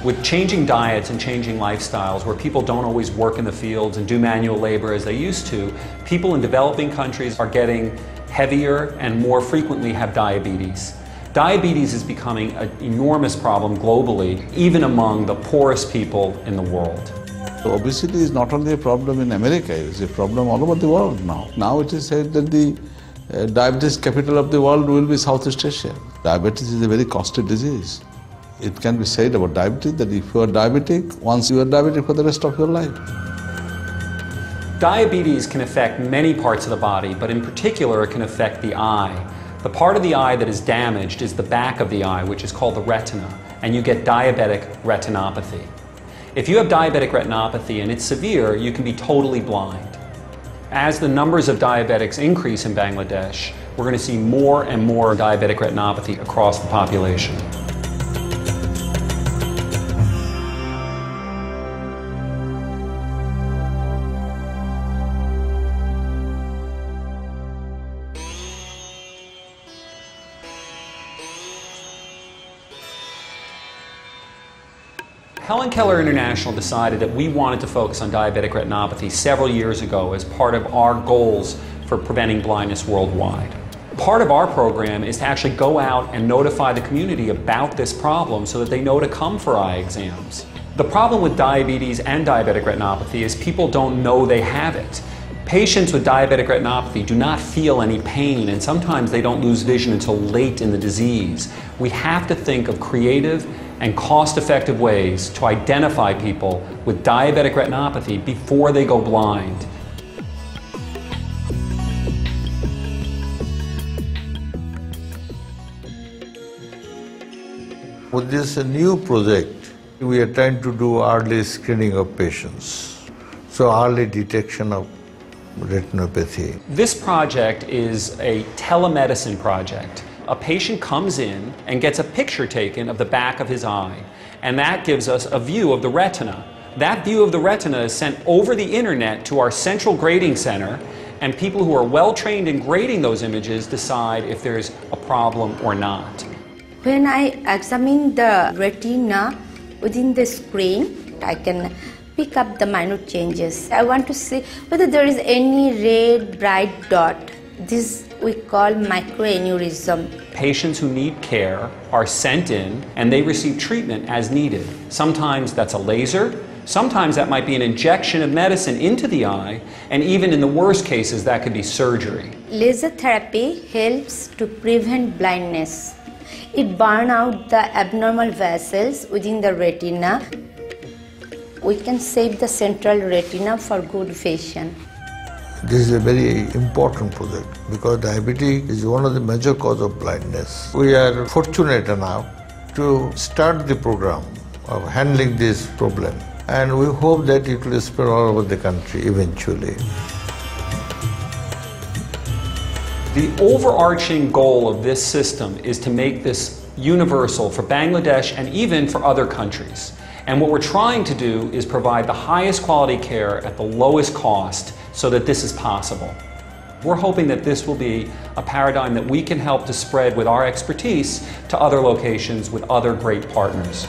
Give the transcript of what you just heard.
With changing diets and changing lifestyles, where people don't always work in the fields and do manual labor as they used to, people in developing countries are getting heavier and more frequently have diabetes. Diabetes is becoming an enormous problem globally, even among the poorest people in the world. So obesity is not only a problem in America, it's a problem all over the world now. Now it is said that the diabetes capital of the world will be Southeast Asia. Diabetes is a very costly disease. It can be said about diabetes that if you are diabetic, once you are diabetic for the rest of your life. Diabetes can affect many parts of the body, but in particular it can affect the eye. The part of the eye that is damaged is the back of the eye, which is called the retina, and you get diabetic retinopathy. If you have diabetic retinopathy and it's severe, you can be totally blind. As the numbers of diabetics increase in Bangladesh, we're going to see more and more diabetic retinopathy across the population. Helen Keller International decided that we wanted to focus on diabetic retinopathy several years ago as part of our goals for preventing blindness worldwide. Part of our program is to actually go out and notify the community about this problem so that they know to come for eye exams. The problem with diabetes and diabetic retinopathy is people don't know they have it. Patients with diabetic retinopathy do not feel any pain, and sometimes they don't lose vision until late in the disease. We have to think of creative and cost-effective ways to identify people with diabetic retinopathy before they go blind. With this new project, we are trying to do early screening of patients, so early detection of retinopathy. This project is a telemedicine project. A patient comes in and gets a picture taken of the back of his eye, and that gives us a view of the retina. That view of the retina is sent over the internet to our central grading center, and people who are well trained in grading those images decide if there's a problem or not. When I examine the retina within the screen, I can pick up the minute changes. I want to see whether there is any red bright dot. This we call microaneurysm. Patients who need care are sent in and they receive treatment as needed. Sometimes that's a laser, sometimes that might be an injection of medicine into the eye, and even in the worst cases that could be surgery. Laser therapy helps to prevent blindness. It burns out the abnormal vessels within the retina. We can save the central retina for good vision. This is a very important project because diabetes is one of the major causes of blindness. We are fortunate enough to start the program of handling this problem, and we hope that it will spread all over the country eventually. The overarching goal of this system is to make this universal for Bangladesh and even for other countries. And what we're trying to do is provide the highest quality care at the lowest cost so that this is possible. We're hoping that this will be a paradigm that we can help to spread with our expertise to other locations with other great partners.